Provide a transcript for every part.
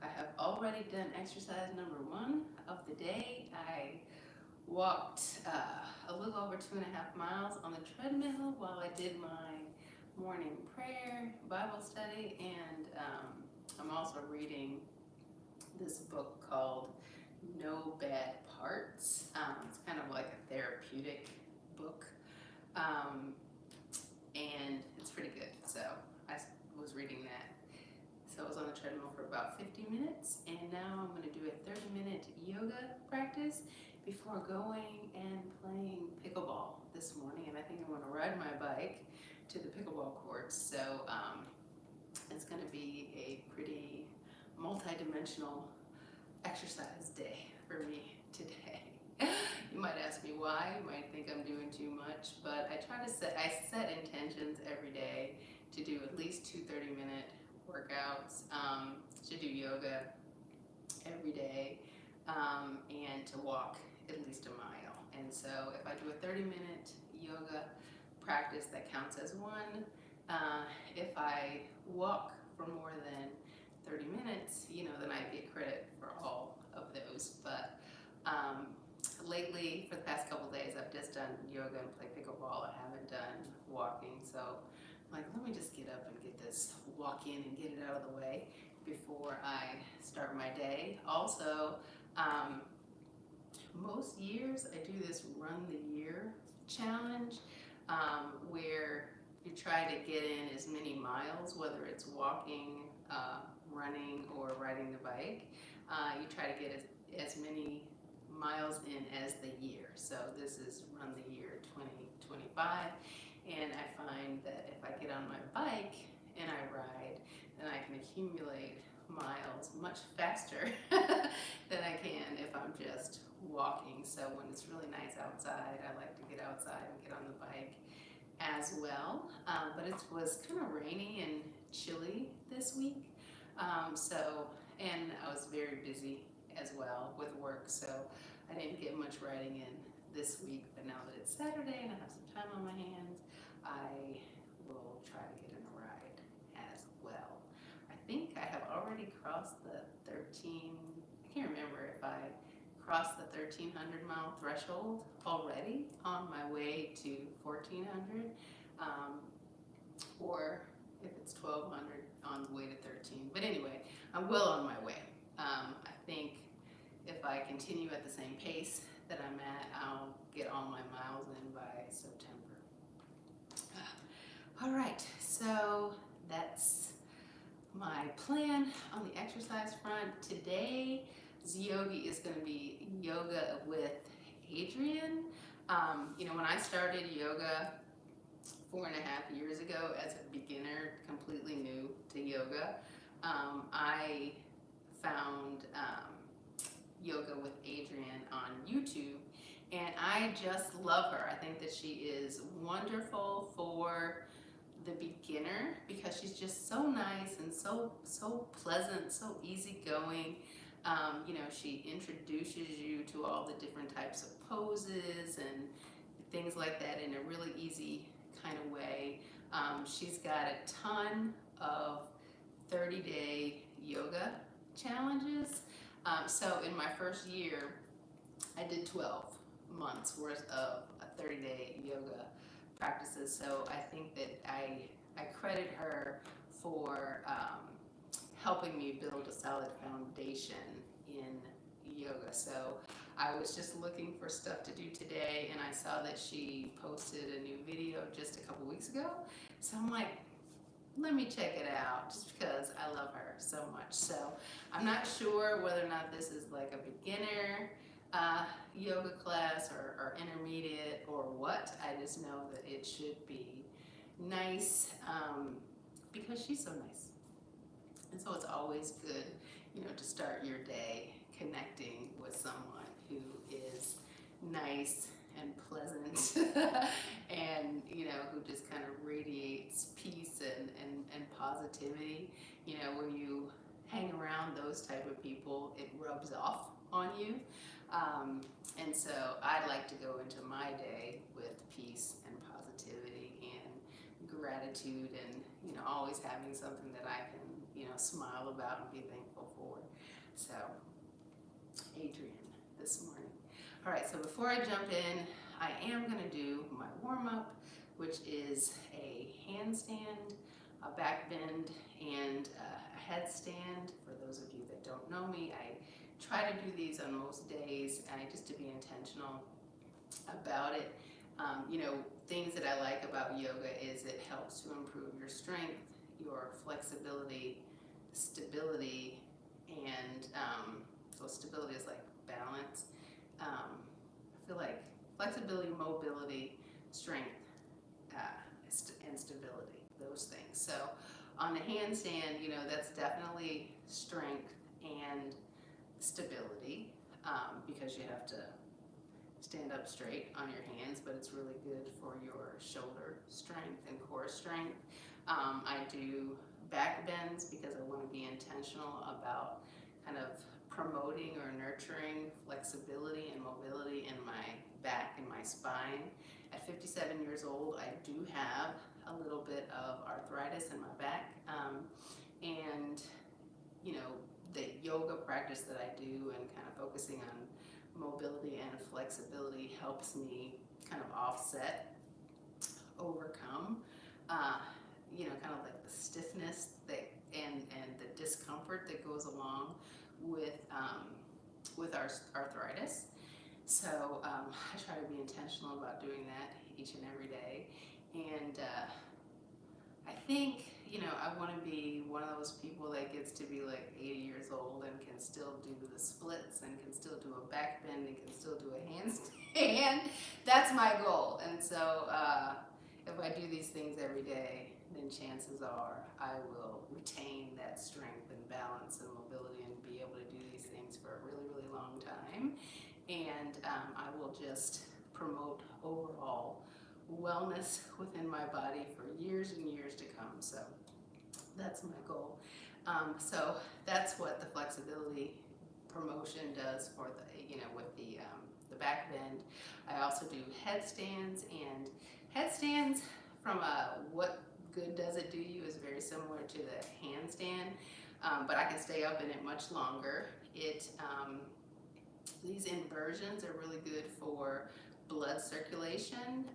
I have already done exercise number 1 of the day. I walked a little over 2.5 miles on the treadmill while I did my morning prayer, Bible study, and I'm also reading this book called No Bad Parts. It's kind of like a therapeutic book, um, and it's pretty good. So I was reading that. So I was on the treadmill for about 50 minutes, and now I'm going to do a 30-minute yoga practice before going and playing pickleball this morning. And I think I'm going to ride my bike to the pickleball courts. So it's going to be a pretty multi-dimensional exercise day for me today. You might ask me why. You might think I'm doing too much, but I set intentions every day to do at least 2 30-minute workouts, to do yoga every day, and to walk at least a mile. And so if I do a 30-minute yoga practice, that counts as one. If I walk for more than 30 minutes, then I get credit for all of those. But lately, for the past couple days, I've just done yoga and play pickleball. I haven't done walking, so I'm like, let me just get up and get this walk in and get it out of the way before I start my day. Also, most years I do this run the year challenge, where you try to get in as many miles, whether it's walking, running, or riding the bike. You try to get as many miles in as the year. So this is run the year 2025, and I find that if I get on my bike and I ride, then I can accumulate miles much faster than I can if I'm just walking. So when it's really nice outside, I like to get outside and get on the bike as well. But it was kind of rainy and chilly this week. And I was very busy as well with work, so I didn't get much riding in this week. But now that it's Saturday and I have some time on my hands, I will try to get in a ride as well. I think I have already crossed the I can't remember if I crossed the 1,300 mile threshold already on my way to 1,400, or if it's 1,200 on the way to 13. But anyway, I'm well on my way. I think if I continue at the same pace that I'm at, I'll get all my miles in by September. All right, so that's my plan on the exercise front. Today's yogi is going to be yoga with Adriene. When I started yoga 4.5 years ago as a beginner, completely new to yoga, I found yoga with Adriene on YouTube, and I just love her. I think that she is wonderful for the beginner because she's just so nice and so pleasant, so easygoing. She introduces you to all the different types of poses and things like that in a really easy kind of way. She's got a ton of 30-day yoga challenges. So in my first year, I did 12 months worth of 30-day yoga practices. So I think that I credit her for helping me build a solid foundation in yoga. So I was just looking for stuff to do today, and I saw that she posted a new video just a couple weeks ago. So I'm like, let me check it out, just because I love her so much. So I'm not sure whether or not this is like a beginner yoga class or intermediate or what. I just know that it should be nice, because she's so nice. And so it's always good, to start your day connecting with someone who is nice and pleasant and who just kind of radiates peace and positivity. When you hang around those type of people, it rubs off on you. And so I like to go into my day with peace and positivity and gratitude, and always having something that I can smile about and be thankful for. So, Adrian, this morning. All right, so before I jump in, I am going to do my warm-up, which is a handstand, a back bend, and a headstand. For those of you that don't know me, I try to do these on most days, just to be intentional about it. Things that I like about yoga is it helps to improve your strength, your flexibility, stability, and so stability is like balance. I feel like flexibility, mobility, strength, and stability, those things. So on the handstand, that's definitely strength and stability, because you have to stand up straight on your hands, but it's really good for your shoulder strength and core strength. I do back bends because I want to be intentional about kind of promoting or nurturing flexibility and mobility in my back and my spine. At 57 years old, I do have a little bit of arthritis in my back, and the yoga practice that I do and kind of focusing on mobility and flexibility helps me kind of offset, overcome, kind of like the stiffness and the discomfort that goes along with our arthritis. So I try to be intentional about doing that each and every day, and I think I want to be one of those people that gets to be like 80 years old and can still do the splits and can still do a back bend and can still do a handstand. That's my goal. And so if I do these things every day, then chances are I will retain that strength and balance and mobility and be able to do these things for a really, really long time. And I will just promote overall wellness within my body for years and years to come. So that's my goal. So that's what the flexibility promotion does for with the back bend. I also do headstands, and headstands from what good does it do you is very similar to the handstand, but I can stay up in it much longer. These inversions are really good for blood circulation.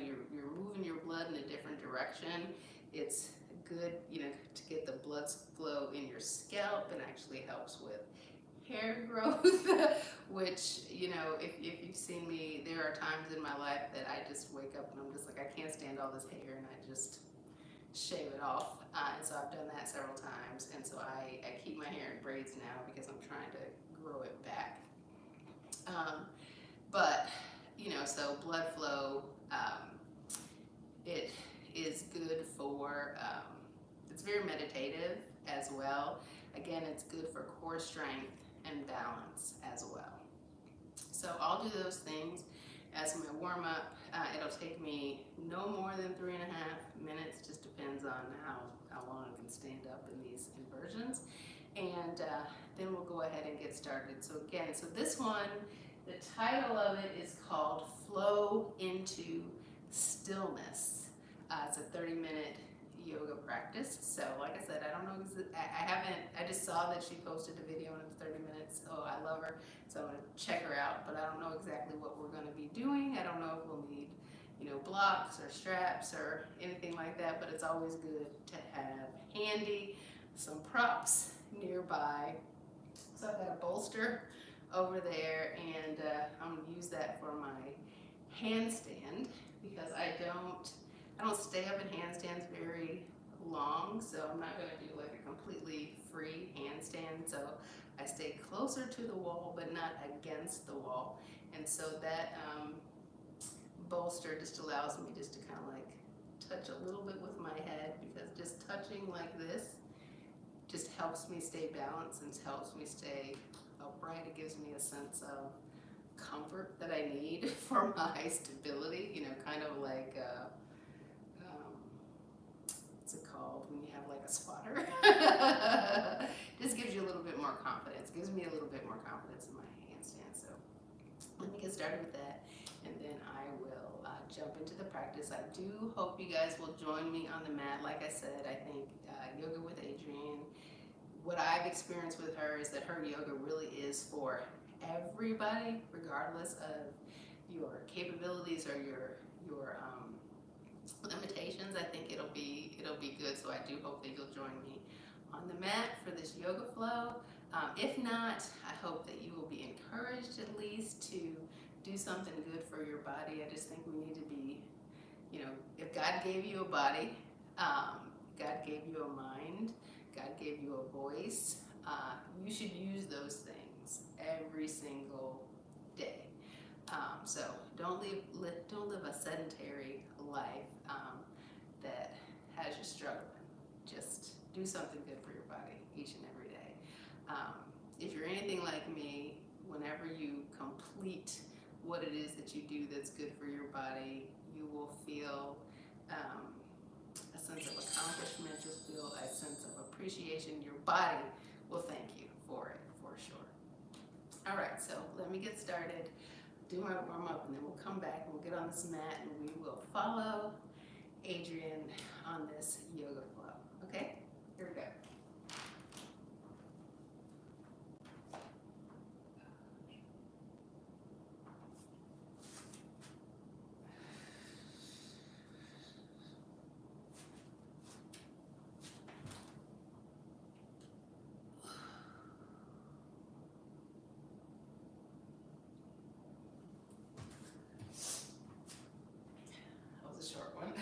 You're moving your blood in a different direction. It's good, to get the blood flow in your scalp, and actually helps with hair growth, which, if you've seen me, there are times in my life that I just wake up and I'm just like, I can't stand all this hair, and I just shave it off. And so I've done that several times, and so I keep my hair in braids now because I'm trying to grow it back. But so blood flow, it is good for, it's very meditative as well. Again, it's good for core strength and balance as well. So I'll do those things as my warm-up. It'll take me no more than 3.5 minutes, just depends on how long I can stand up in these inversions. And then we'll go ahead and get started. So again, this one, the title of it is called Flow into Stillness. It's a 30-minute yoga practice. So like I said, I don't know, I just saw that she posted a video and it's 30 minutes. Oh, I love her. So I'm going to check her out, but I don't know exactly what we're going to be doing. I don't know if we'll need, blocks or straps or anything like that, but it's always good to have handy some props nearby. So I've got a bolster over there, and I'm going to use that for my handstand because I don't stay up in handstands very long, so I'm not going to do like a completely free handstand. So I stay closer to the wall, but not against the wall. And so that bolster just allows me just to kind of like touch a little bit with my head, because just touching like this just helps me stay balanced and helps me stay upright. It gives me a sense of comfort that I need for my stability, kind of like what's it called when you have like a spotter? Just gives you a little bit more confidence. Gives me a little bit more confidence in my handstand. So let me get started with that. and then I will jump into the practice. I do hope you guys will join me on the mat. Like I said, I think Yoga with Adrienne, what I've experienced with her is that her yoga really is for everybody, regardless of your capabilities or your limitations. I think it'll be good. So I do hope that you'll join me on the mat for this yoga flow. If not, I hope that you will be encouraged at least to do something good for your body. I just think we need to be, if God gave you a body, God gave you a mind, God gave you a voice, you should use those things every single day. So don't live a sedentary life that has you struggling. Just do something good for your body each and every day. If you're anything like me, whenever you complete what it is that you do that's good for your body, you will feel a sense of accomplishment. You'll feel a sense of appreciation. Your body will thank you for it, for sure. All right, so let me get started, do my warm up, and then we'll come back and we'll get on this mat and we will follow Adrienne on this yoga flow. Okay, here we go. That was a short one.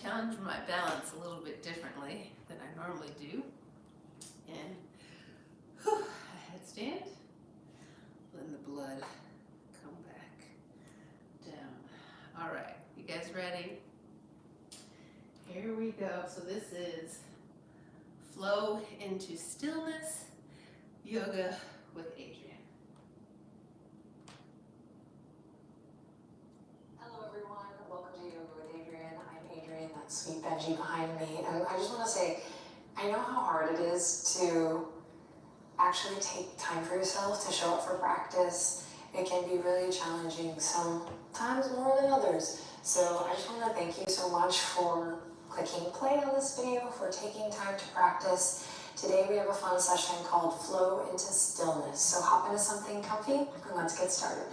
challenge my balance a little bit differently than I normally do. And a headstand, letting the blood come back down. All right, you guys ready? Here we go. So this is flow into stillness, yoga with Adrian. Hello everyone, welcome to Yoga with Adrian. I'm Adrian, that sweet Benji behind me. And I just want to say, I know how hard it is to actually take time for yourself to show up for practice. It can be really challenging, sometimes more than others. So I just want to thank you so much for clicking play on this video, for taking time to practice. Today we have a fun session called Flow into Stillness. So hop into something comfy and let's get started.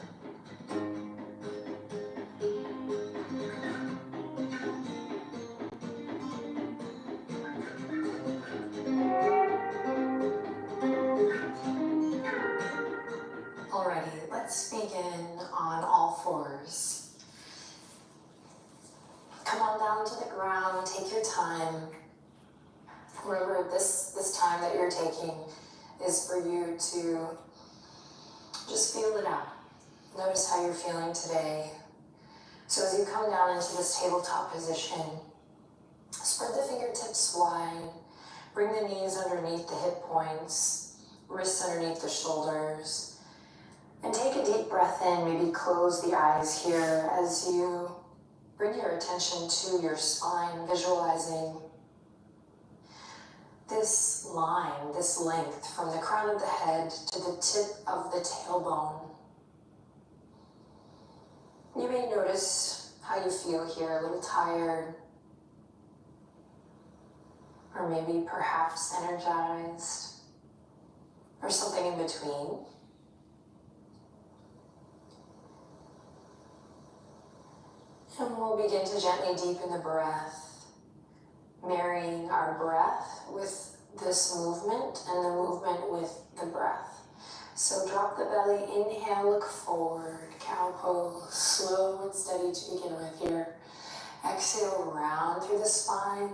Alrighty, let's begin on all fours. Come on down to the ground, take your time. Remember, this time that you're taking is for you to just feel it out. Notice how you're feeling today. So as you come down into this tabletop position, spread the fingertips wide, bring the knees underneath the hip points, wrists underneath the shoulders, and take a deep breath in. Maybe close the eyes here as you bring your attention to your spine, visualizing this line, this length from the crown of the head to the tip of the tailbone. You may notice how you feel here, a little tired, or maybe perhaps energized, or something in between. And we'll begin to gently deepen the breath, marrying our breath with this movement and the movement with the breath. So drop the belly, inhale, look forward, cow pose, slow and steady to begin with here. Exhale, round through the spine.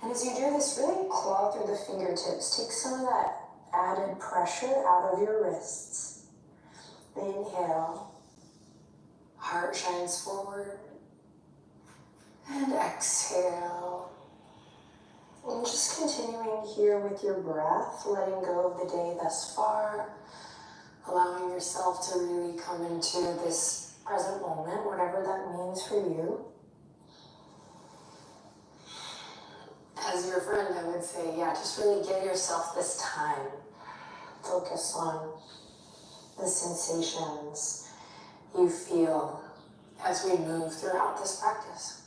And as you do this, really claw through the fingertips. Take some of that added pressure out of your wrists. Inhale, heart shines forward. And exhale. And just continuing here with your breath, letting go of the day thus far, allowing yourself to really come into this present moment, whatever that means for you. As your friend, I would say, just really give yourself this time. Focus on the sensations you feel as we move throughout this practice.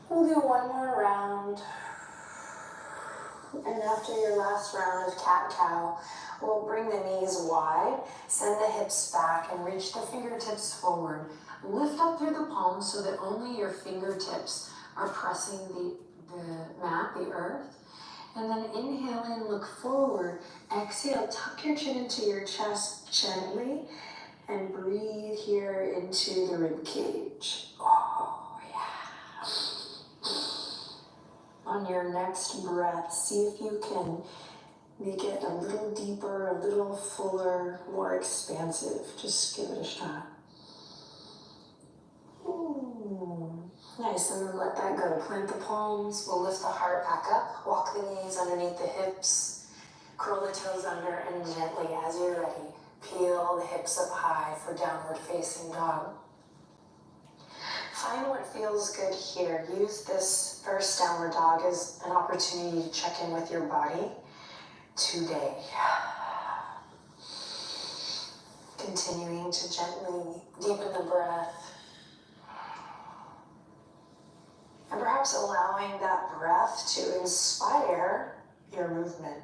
We'll do one more round, and after your last round of cat-cow, we'll bring the knees wide, send the hips back, and reach the fingertips forward. Lift up through the palms so that only your fingertips are pressing the mat, the earth. And then inhale in, look forward. Exhale, tuck your chin into your chest gently, and breathe here into the rib cage. On your next breath, see if you can make it a little deeper, a little fuller, more expansive. Just give it a shot. Nice, and then let that go. Plant the palms, we'll lift the heart back up, walk the knees underneath the hips, curl the toes under, and gently, as you're ready, peel the hips up high for downward facing dog. Find what feels good here. Use this first downward dog as an opportunity to check in with your body today. Continuing to gently deepen the breath. And perhaps allowing that breath to inspire your movement.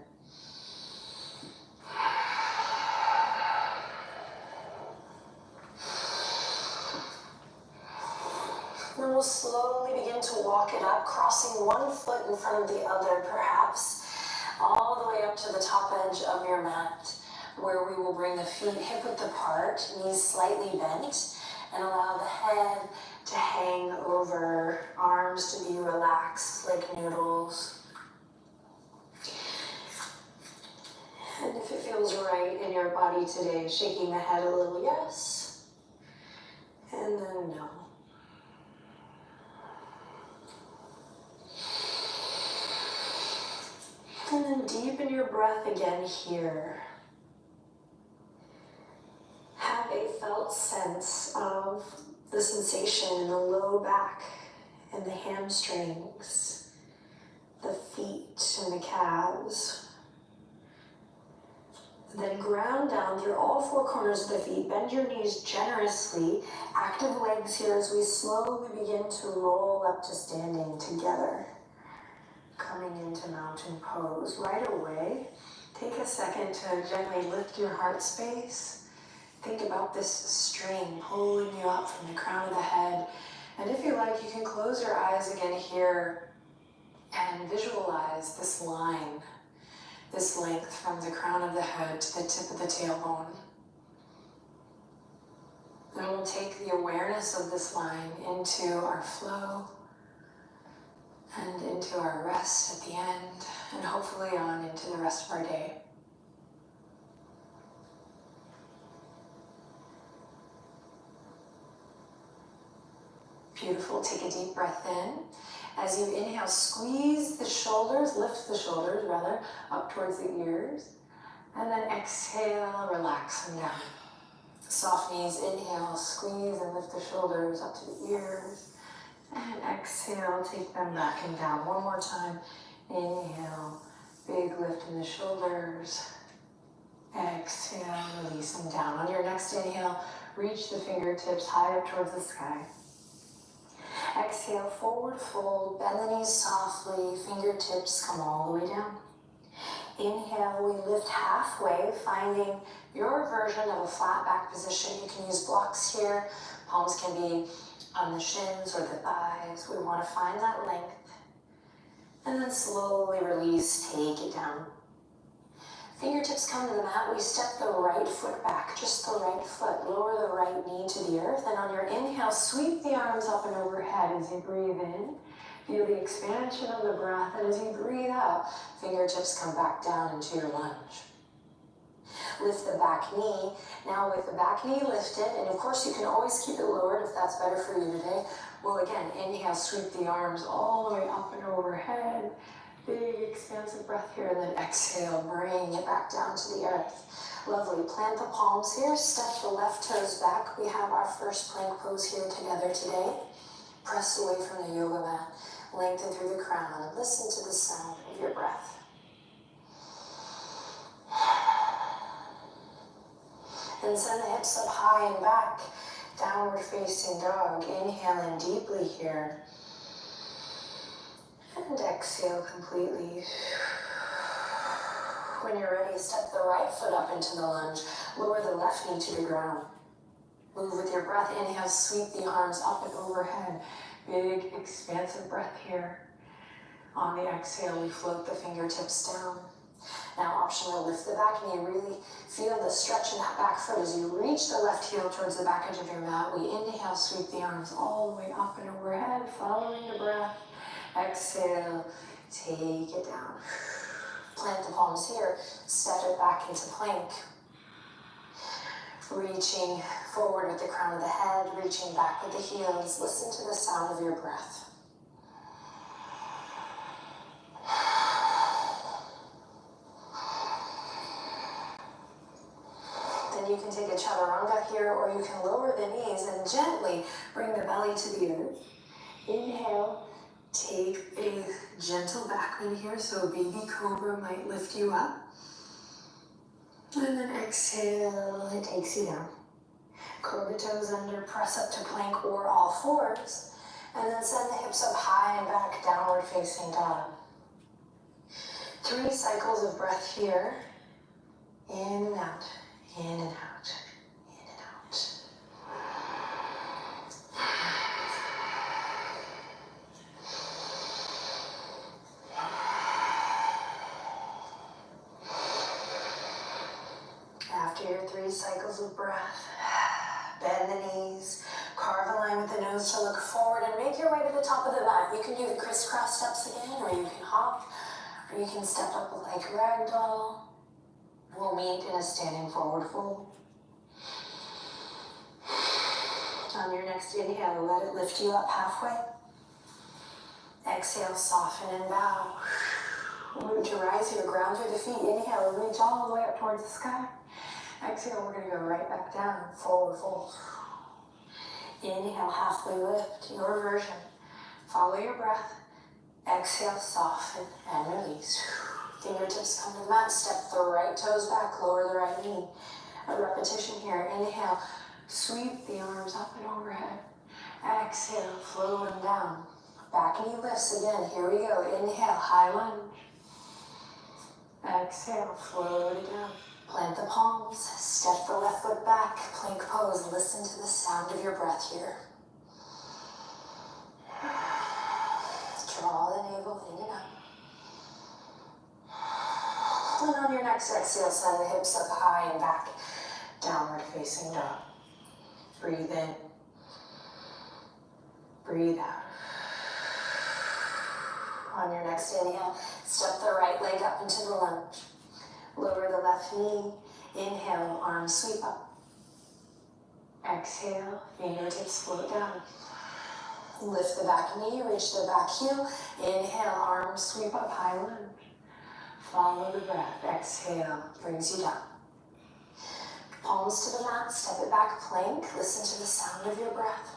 Then we'll slowly begin to walk it up, crossing one foot in front of the other, perhaps, all the way up to the top edge of your mat, where we will bring the feet hip width apart, knees slightly bent. And allow the head to hang over, arms to be relaxed like noodles. And if it feels right in your body today, shaking the head a little yes, and then no. And then deepen your breath again here. Have a felt sense of the sensation in the low back and the hamstrings, the feet and the calves. Then ground down through all four corners of the feet. Bend your knees generously. Active legs here as we slowly begin to roll up to standing together. Coming into mountain pose. Right away, take a second to gently lift your heart space. Think about this string pulling you up from the crown of the head. And if you like, you can close your eyes again here and visualize this line, this length from the crown of the head to the tip of the tailbone. And we'll take the awareness of this line into our flow and into our rest at the end, and hopefully on into the rest of our day. Beautiful. Take a deep breath in. As you inhale, squeeze the shoulders, lift the shoulders rather, up towards the ears. And then exhale, relax them down. Soft knees, inhale, squeeze and lift the shoulders up to the ears. And exhale, take them back and down. One more time. Inhale, big lift in the shoulders. Exhale, release them down. On your next inhale, reach the fingertips high up towards the sky. Exhale, forward fold, bend the knees softly, fingertips come all the way down. Inhale, we lift halfway, finding your version of a flat back position. You can use blocks here. Palms can be on the shins or the thighs. We want to find that length. And then slowly release, take it down. Fingertips come to the mat. We step the right foot back, just the right foot. Lower the right knee to the earth. And on your inhale, sweep the arms up and overhead as you breathe in. Feel the expansion of the breath. And as you breathe out, fingertips come back down into your lunge. Lift the back knee. Now with the back knee lifted, and of course you can always keep it lowered if that's better for you today. Well, again, inhale, sweep the arms all the way up and overhead. Big expansive breath here, and then exhale, bring it back down to the earth. Lovely. Plant the palms here, step the left toes back. We have our first plank pose here together today. Press away from the yoga mat, lengthen through the crown, and listen to the sound of your breath. And send the hips up high and back, downward facing dog. Inhale in deeply here. And exhale completely. When you're ready, step the right foot up into the lunge. Lower the left knee to the ground. Move with your breath. Inhale, sweep the arms up and overhead. Big, expansive breath here. On the exhale, we float the fingertips down. Now, optional, lift the back knee. Really feel the stretch in that back foot as you reach the left heel towards the back edge of your mat. We inhale, sweep the arms all the way up and overhead, following the breath. Exhale, take it down. Plant the palms here, step it back into plank. Reaching forward with the crown of the head, reaching back with the heels. Listen to the sound of your breath. Then you can take a chaturanga here, or you can lower the knees and gently bring the belly to the earth. Inhale. Take a gentle back bend here, so baby cobra might lift you up. And then exhale, it takes you down. Curl the toes under, press up to plank or all fours. And then send the hips up high and back, downward facing dog. 3 cycles of breath here. In and out, in and out, in and out. After your 3 cycles of breath, bend the knees, Carve a line with the nose to look forward and make your way to the top of the mat. You can do the crisscross steps again, or you can hop, or you can step up like ragdoll. We'll meet in a standing forward fold. On your next inhale, let it lift you up halfway. Exhale, soften and bow. Root to rise here, ground through the feet. Inhale, reach all the way up towards the sky. Exhale, we're gonna go right back down, forward fold. Inhale, halfway lift, your version. Follow your breath. Exhale, soften and release. Fingertips come to the mat, step the right toes back, lower the right knee. A repetition here. Inhale, sweep the arms up and overhead. Exhale, flow them down. Back knee lifts again. Here we go. Inhale, high lunge. Exhale, float it down. Plant the palms, step the left foot back, plank pose. Listen to the sound of your breath here. Draw the navel in and up. And on your next exhale, send the hips up high and back. Downward facing dog. Breathe in. Breathe out. On your next inhale, step the right leg up into the lunge. Lower the left knee. Inhale, arms sweep up. Exhale, fingertips float down. Lift the back knee, reach the back heel. Inhale, arms sweep up, high lunge. Follow the breath. Exhale, brings you down. Palms to the mat, step it back, plank. Listen to the sound of your breath.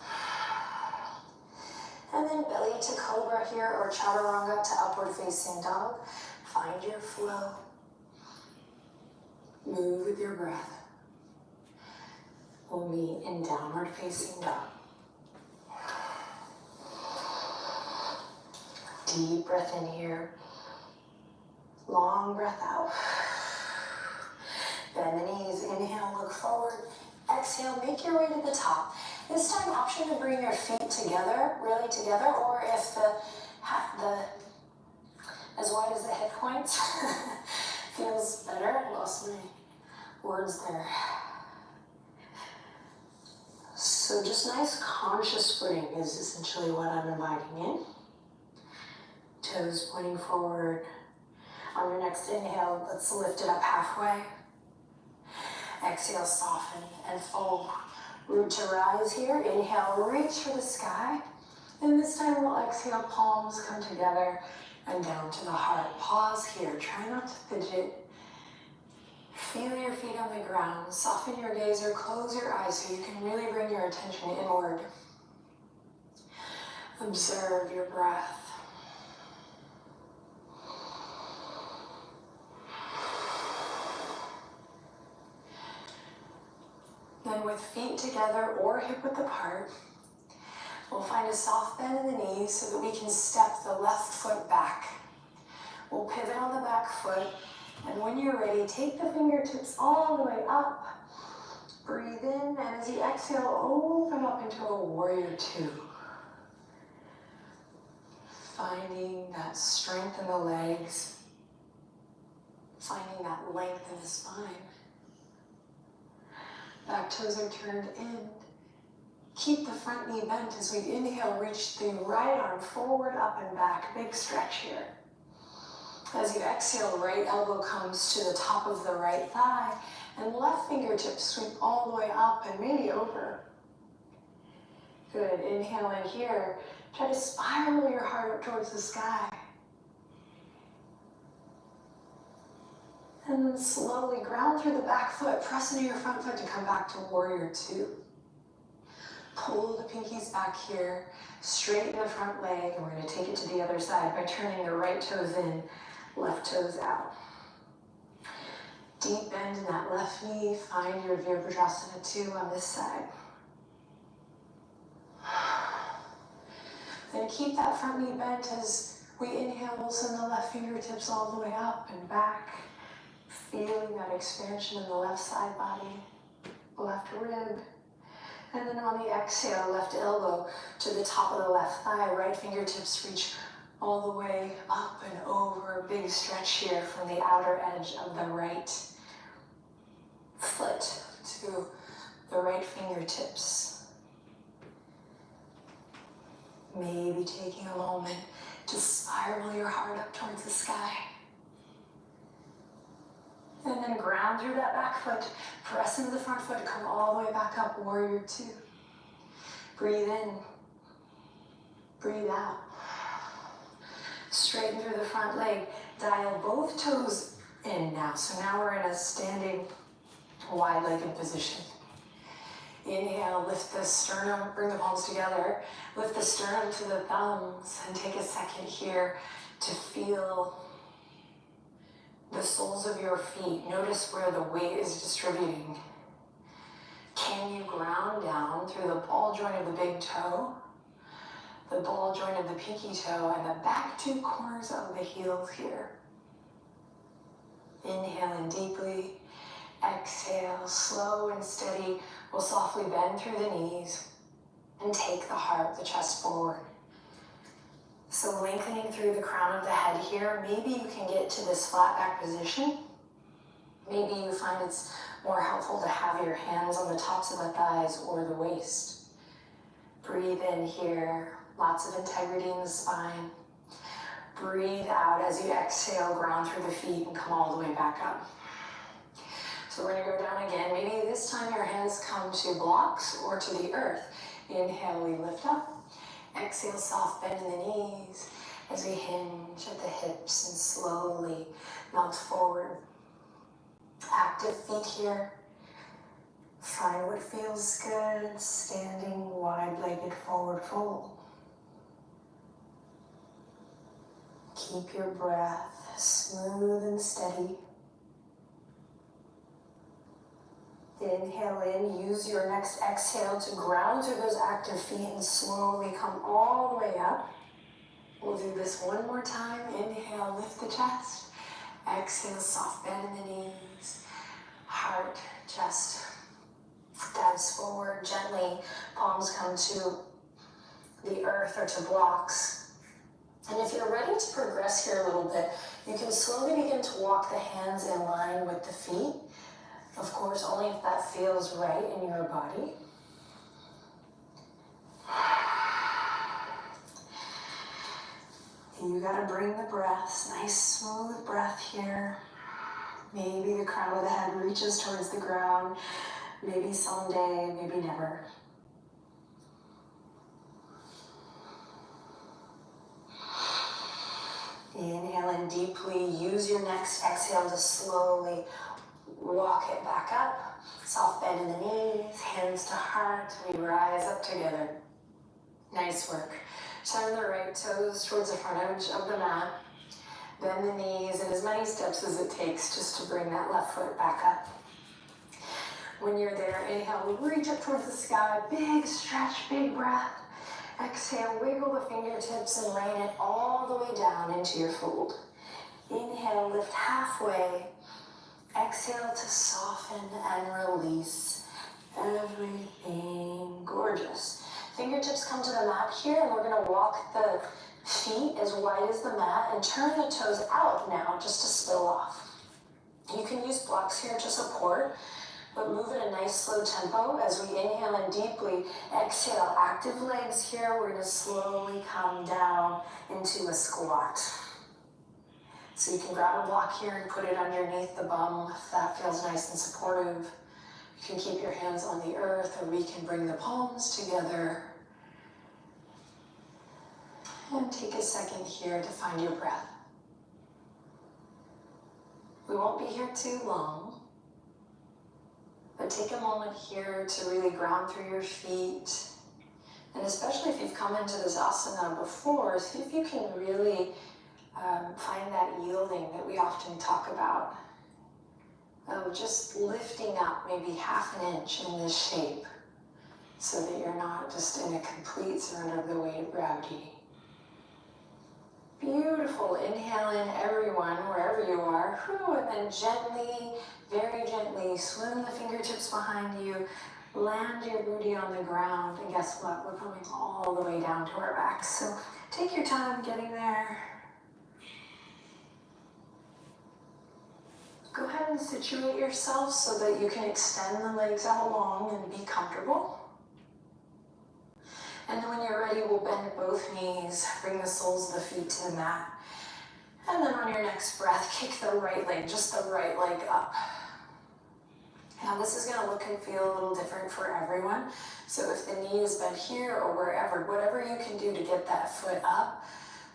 And then belly to cobra here, or chaturanga to upward facing dog. Find your flow. Move with your breath. We'll meet in downward facing dog. Deep breath in here. Long breath out. Bend the knees. Inhale, look forward. Exhale, make your way to the top. This time, option to bring your feet together, really together, or if the as wide as the hip points feels better. Lost my words there. So just nice conscious footing is essentially what I'm inviting in. Toes pointing forward. On your next inhale, let's lift it up halfway. Exhale, soften and fold. Root to rise here. Inhale, reach for the sky. And this time we'll exhale, palms come together and down to the heart. Pause here. Try not to fidget. Feel your feet on the ground. Soften your gaze or close your eyes so you can really bring your attention inward. Observe your breath. Then with feet together or hip width apart, we'll find a soft bend in the knees so that we can step the left foot back. We'll pivot on the back foot, and when you're ready, take the fingertips all the way up. Breathe in, and as you exhale, open up into a warrior two. Finding that strength in the legs, finding that length in the spine. Back toes are turned in. Keep the front knee bent as we inhale, reach the right arm forward, up and back. Big stretch here. As you exhale, right elbow comes to the top of the right thigh, and left fingertips sweep all the way up and maybe over. Good. Inhale in here. Try to spiral your heart up towards the sky. And then slowly ground through the back foot, press into your front foot to come back to warrior two. Pull the pinkies back here, straighten the front leg, and we're going to take it to the other side by turning the right toes in, left toes out. Deep bend in that left knee, find your Virabhadrasana 2 on this side. Then keep that front knee bent as we inhale, we'll send the left fingertips all the way up and back. Feeling that expansion in the left side body, left rib. And then on the exhale, left elbow to the top of the left thigh, right fingertips reach all the way up and over. Big stretch here from the outer edge of the right foot to the right fingertips. Maybe taking a moment to spiral your heart up towards the sky. And then ground through that back foot. Press into the front foot. Come all the way back up. Warrior two. Breathe in. Breathe out. Straighten through the front leg. Dial both toes in now. So now we're in a standing wide-legged position. Inhale, lift the sternum, bring the palms together. Lift the sternum to the thumbs and take a second here to feel the soles of your feet. Notice where the weight is distributing. Can you ground down through the ball joint of the big toe, the ball joint of the pinky toe, and the back two corners of the heels here? Inhale in deeply. Exhale, slow and steady. We'll softly bend through the knees and take the heart, the chest forward. So lengthening through the crown of the head here. Maybe you can get to this flat back position. Maybe you find it's more helpful to have your hands on the tops of the thighs or the waist. Breathe in here. Lots of integrity in the spine. Breathe out as you exhale, ground through the feet and come all the way back up. So we're gonna go down again. Maybe this time your hands come to blocks or to the earth. Inhale, we lift up. Exhale, soft bend in the knees as we hinge at the hips and slowly melt forward. Active feet here. Find what feels good. Standing wide-legged forward fold. Keep your breath smooth and steady. Inhale in, use your next exhale to ground through those active feet and slowly come all the way up. We'll do this one more time. Inhale, lift the chest. Exhale, soft bend in the knees. Heart, chest, dives forward gently. Palms come to the earth or to blocks. And if you're ready to progress here a little bit, you can slowly begin to walk the hands in line with the feet. Of course, only if that feels right in your body. You gotta bring the breath, nice smooth breath here. Maybe the crown of the head reaches towards the ground. Maybe someday, maybe never. Inhale in deeply. Use your next exhale to slowly walk it back up. Soft bend in the knees, hands to heart. We rise up together. Nice work. Turn the right toes towards the front edge of the mat. Bend the knees in as many steps as it takes just to bring that left foot back up. When you're there, inhale, reach up towards the sky. Big stretch, big breath. Exhale, wiggle the fingertips and rain it all the way down into your fold. Inhale, lift halfway. Exhale to soften and release everything. Gorgeous. Fingertips come to the mat here, and we're going to walk the feet as wide as the mat and turn the toes out now just to spill off. You can use blocks here to support, but move at a nice slow tempo as we inhale in deeply. Exhale, active legs here. We're going to slowly come down into a squat. So you can grab a block here and put it underneath the bum if that feels nice and supportive. You can keep your hands on the earth, or we can bring the palms together. And take a second here to find your breath. We won't be here too long, but take a moment here to really ground through your feet. And especially if you've come into this asana before, see if you can really find that yielding that we often talk about. Just lifting up maybe half an inch in this shape so that you're not just in a complete surrender of the weight of gravity. Beautiful. Inhale in, everyone, wherever you are. And then gently, very gently, swim the fingertips behind you. Land your booty on the ground. And guess what? We're coming all the way down to our backs. So take your time getting there. Go ahead and situate yourself so that you can extend the legs out long and be comfortable. And then when you're ready, we'll bend both knees, bring the soles of the feet to the mat. And then on your next breath, kick the right leg, just the right leg up. Now this is gonna look and feel a little different for everyone. So if the knee is bent here or wherever, whatever you can do to get that foot up,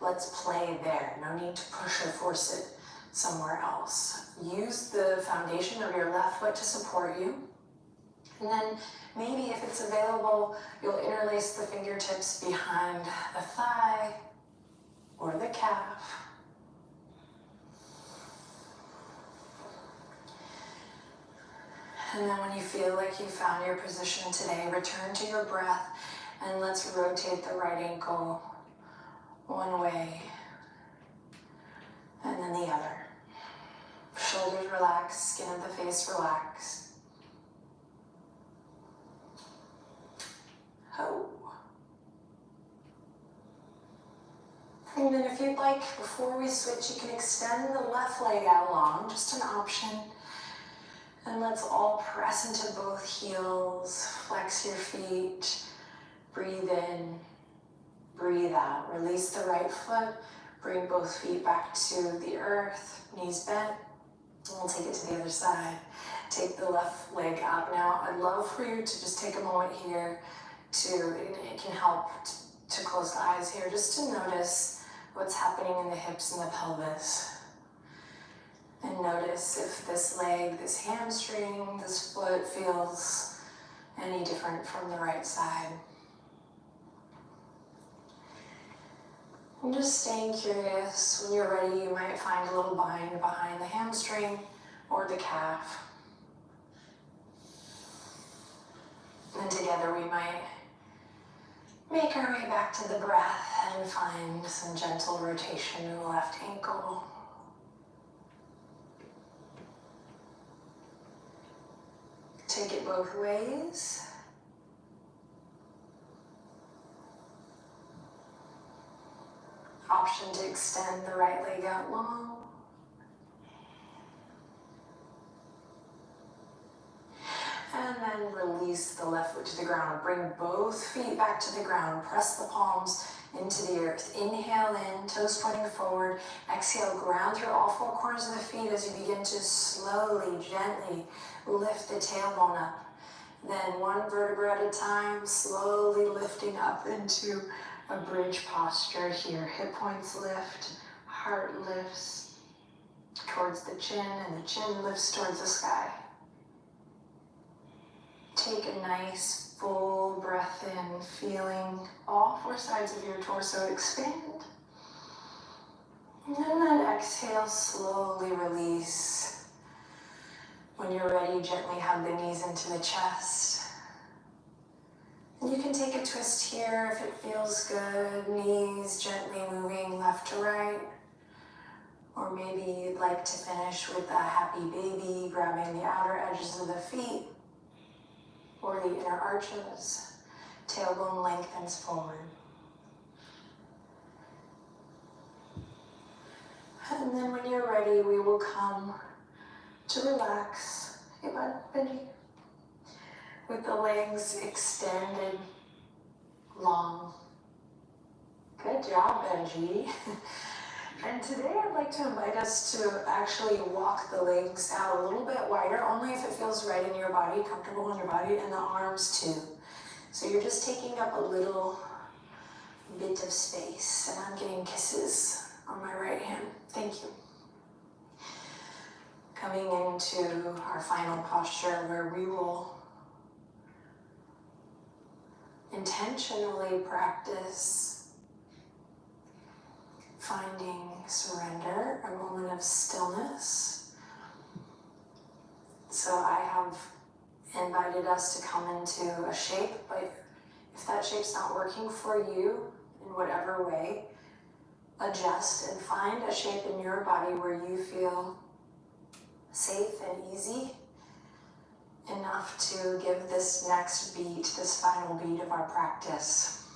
let's play there. No need to push or force it somewhere else. Use the foundation of your left foot to support you. And then maybe if it's available, you'll interlace the fingertips behind the thigh or the calf. And then when you feel like you found your position today, return to your breath and let's rotate the right ankle one way and then the other. Shoulders relax, skin of the face relax. Ho. And then if you'd like, before we switch, you can extend the left leg out long, just an option. And let's all press into both heels, flex your feet, breathe in, breathe out. Release the right foot, bring both feet back to the earth, knees bent, and we'll take it to the other side. Take the left leg up. Now, I'd love for you to just take a moment here it can help to close the eyes here, just to notice what's happening in the hips and the pelvis. And notice if this leg, this hamstring, this foot feels any different from the right side. And just staying curious. When you're ready, you might find a little bind behind the hamstring or the calf. And together we might make our way back to the breath and find some gentle rotation in the left ankle. Take it both ways. Option to extend the right leg out long. And then release the left foot to the ground. Bring both feet back to the ground. Press the palms into the earth. Inhale in, toes pointing forward. Exhale, ground through all four corners of the feet as you begin to slowly, gently lift the tailbone up. Then one vertebra at a time, slowly lifting up into a bridge posture here. Hip points lift, heart lifts towards the chin, and the chin lifts towards the sky. Take a nice full breath in, feeling all four sides of your torso expand. And then exhale, slowly release. When you're ready, gently hug the knees into the chest. And you can take a twist here if it feels good. Knees gently moving left to right. Or maybe you'd like to finish with a happy baby, grabbing the outer edges of the feet or the inner arches. Tailbone lengthens forward. And then when you're ready, we will come to relax. Hey bud, Benji. With the legs extended long. Good job, Benji. And today I'd like to invite us to actually walk the legs out a little bit wider, only if it feels right in your body, comfortable in your body, and the arms too. So you're just taking up a little bit of space, and I'm getting kisses on my right hand. Thank you. Coming into our final posture where we will intentionally practice finding surrender, a moment of stillness. So I have invited us to come into a shape, but if that shape's not working for you in whatever way, adjust and find a shape in your body where you feel safe and easy enough to give this next beat, this final beat of our practice,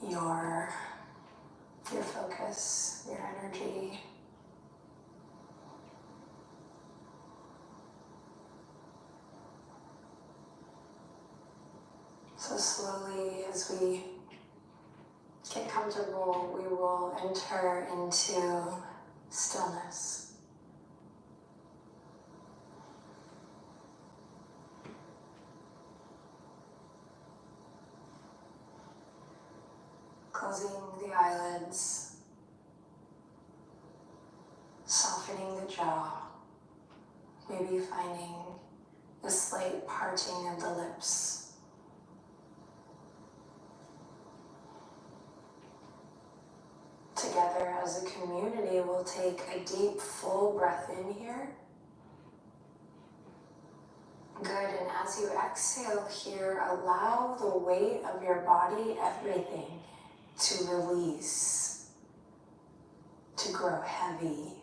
your focus, your energy. So slowly, as we get comfortable, we will enter into stillness. Closing the eyelids, softening the jaw, maybe finding a slight parting of the lips. Together as a community, we'll take a deep, full breath in here. Good, and as you exhale here, allow the weight of your body, everything, to release, to grow heavy,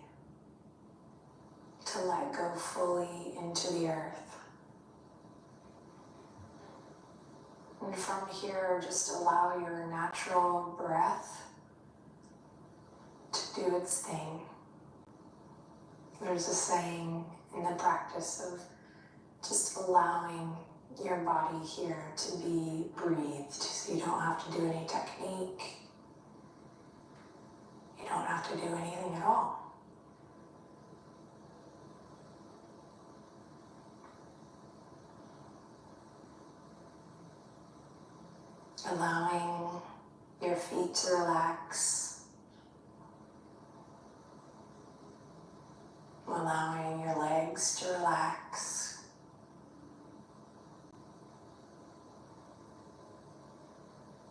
to let go fully into the earth. And from here, just allow your natural breath to do its thing. There's a saying in the practice of just allowing your body here to be breathed, so you don't have to do any technique. You don't have to do anything at all. Allowing your feet to relax. Allowing your legs to relax.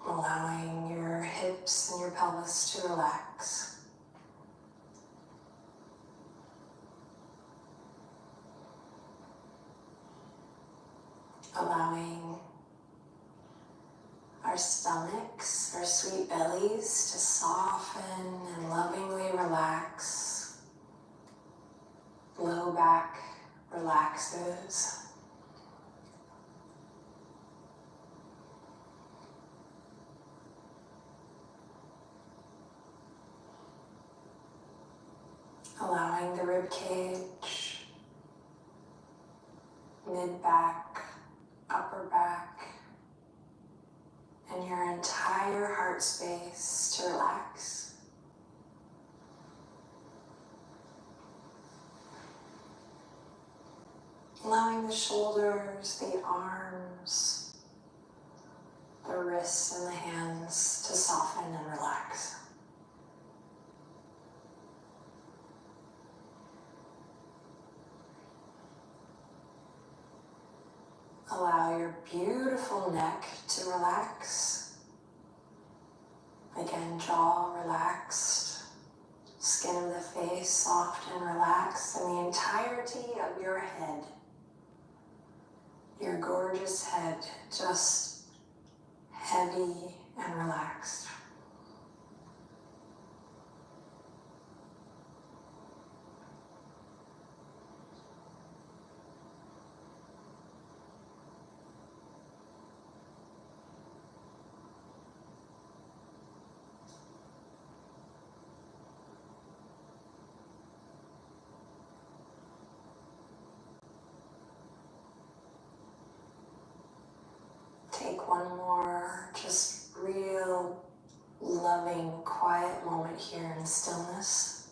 Allowing your hips and your pelvis to relax. Allowing our stomachs, our sweet bellies to soften and lovingly relax. Low back relaxes. Allowing the rib cage, mid-back, upper back, and your entire heart space to relax. Allowing the shoulders, the arms, the wrists and the hands to soften and relax. Allow your beautiful neck to relax. Again, jaw relaxed, skin of the face soft and relaxed, and the entirety of your head, your gorgeous head, just heavy and relaxed. Take one more just real, loving, quiet moment here in stillness.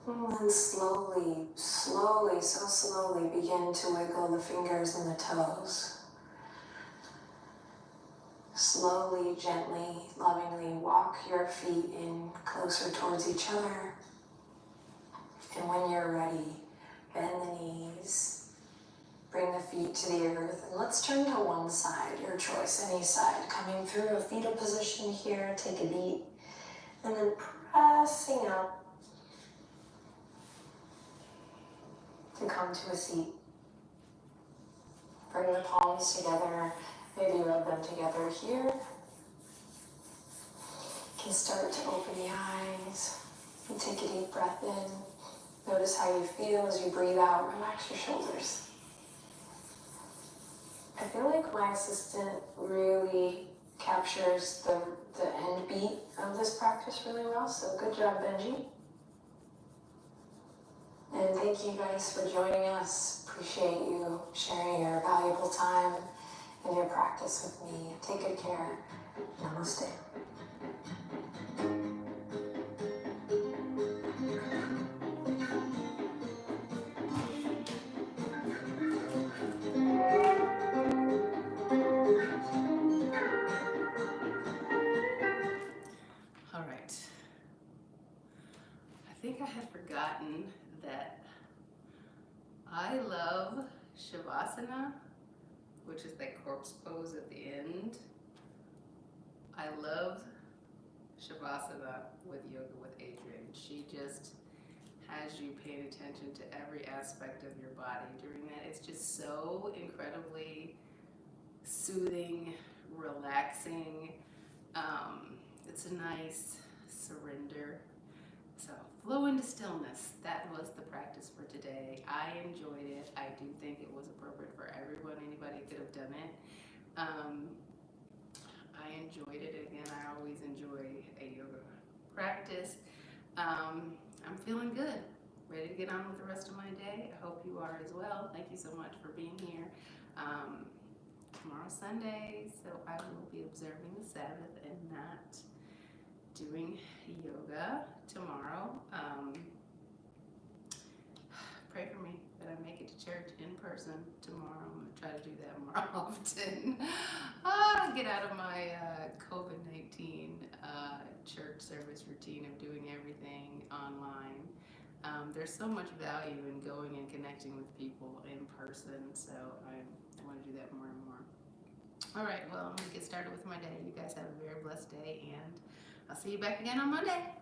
And then slowly, slowly, so slowly begin to wiggle the fingers and the toes. Slowly, gently, lovingly walk your feet in closer towards each other. And when you're ready, bend the knees, bring the feet to the earth, and let's turn to one side, your choice, any side. Coming through a fetal position here, take a beat, and then pressing up to come to a seat. Bring the palms together, maybe rub them together here. You can start to open the eyes and take a deep breath in. Notice how you feel as you breathe out. Relax your shoulders. I feel like my assistant really captures the end beat of this practice really well, so good job, Benji. And thank you guys for joining us. Appreciate you sharing your valuable time and your practice with me. Take good care. Namaste. All right. I think I had forgotten that I love Shavasana, which is that corpse pose at the end. I love Shavasana with Yoga with Adrienne. She just has you paying attention to every aspect of your body during that. It's just so incredibly soothing, relaxing. It's a nice surrender. So flow into stillness. That was the practice for today. I enjoyed it. I do think it was appropriate for everyone. Anybody could have done it. I enjoyed it. Again, I always enjoy a yoga practice. I'm feeling good. Ready to get on with the rest of my day. I hope you are as well. Thank you so much for being here. Tomorrow's Sunday, so I will be observing the Sabbath and not doing yoga tomorrow. Pray for me that I make it to church in person tomorrow. I'm going to try to do that more often. Get out of my COVID-19 church service routine of doing everything online. There's so much value in going and connecting with people in person, so I want to do that more and more. All right, well, I'm going to get started with my day. You guys have a very blessed day, and I'll see you back again on Monday.